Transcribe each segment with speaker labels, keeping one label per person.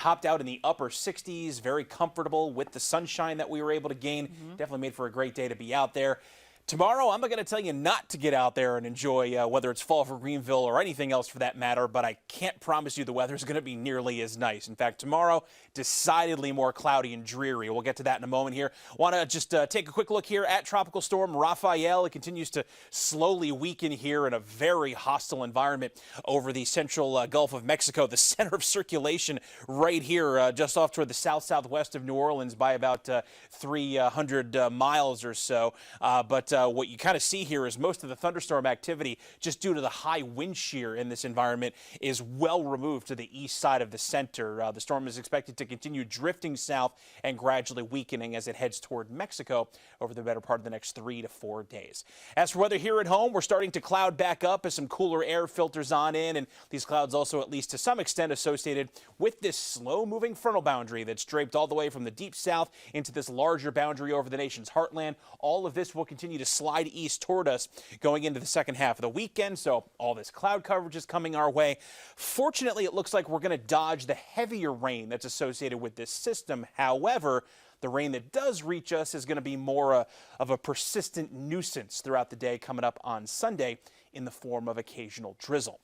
Speaker 1: Topped out in the upper 60s, very comfortable with the sunshine that we were able to gain. Definitely made for a great day to be out there. Tomorrow, I'm not going to tell you not to get out there and enjoy whether it's fall for Greenville or anything else for that matter, but I can't promise you the weather is going to be nearly as nice. In fact, tomorrow, decidedly more cloudy and dreary. We'll get to that in a moment here. Want to just take a quick look here at Tropical Storm Rafael. It continues to slowly weaken here in a very hostile environment over the central Gulf of Mexico, the center of circulation right here just off toward the southwest of New Orleans by about 300 miles or so. But what you kind of see here is most of the thunderstorm activity, just due to the high wind shear in this environment, is well removed to the east side of the center. The storm is expected to continue drifting south and gradually weakening as it heads toward Mexico over the better part of the next 3 to 4 days. As for weather here at home, we're starting to cloud back up as some cooler air filters on in, and these clouds also, at least to some extent, associated with this slow-moving frontal boundary that's draped all the way from the deep south into this larger boundary over the nation's heartland. All of this will continue to slide east toward us going into the second half of the weekend, so all this cloud coverage is coming our way. Fortunately, it looks like we're going to dodge the heavier rain that's associated with this system. However, the rain that does reach us is going to be more of a persistent nuisance throughout the day coming up on Sunday in the form of occasional drizzle.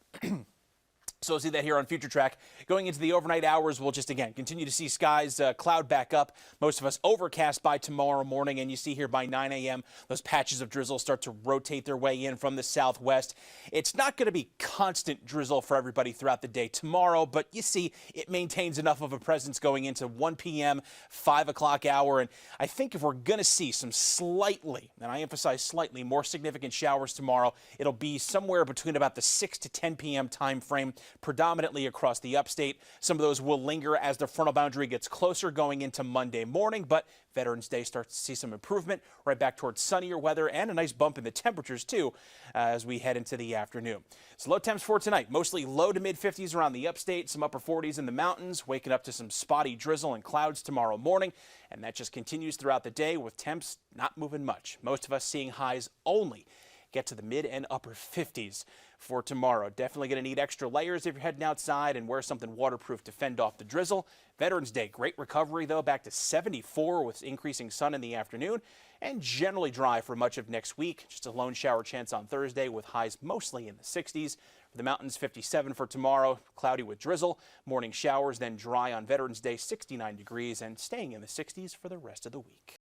Speaker 1: So see that here on Future Track. Going into the overnight hours, we'll just, again, continue to see skies cloud back up. Most of us overcast by tomorrow morning, and you see here by 9 a.m. those patches of drizzle start to rotate their way in from the southwest. It's not going to be constant drizzle for everybody throughout the day tomorrow, but you see it maintains enough of a presence going into 1 p.m., 5 o'clock hour, and I think if we're going to see some slightly, and I emphasize slightly, more significant showers tomorrow, it'll be somewhere between about the 6 to 10 p.m. time frame, predominantly across the upstate. Some of those will linger as the frontal boundary gets closer going into Monday morning, but Veterans Day starts to see some improvement right back towards sunnier weather and a nice bump in the temperatures too as we head into the afternoon. So low temps for tonight, mostly low to mid 50s around the upstate, some upper 40s in the mountains, waking up to some spotty drizzle and clouds tomorrow morning, and that just continues throughout the day with temps not moving much. Most of us seeing highs only get to the mid and upper 50s for tomorrow. Definitely going to need extra layers if you're heading outside, and wear something waterproof to fend off the drizzle. Veterans Day, great recovery though, back to 74 with increasing sun in the afternoon, and generally dry for much of next week. Just a lone shower chance on Thursday with highs mostly in the 60s. For the mountains, 57 for tomorrow, cloudy with drizzle. Morning showers, then dry on Veterans Day, 69 degrees, and staying in the 60s for the rest of the week.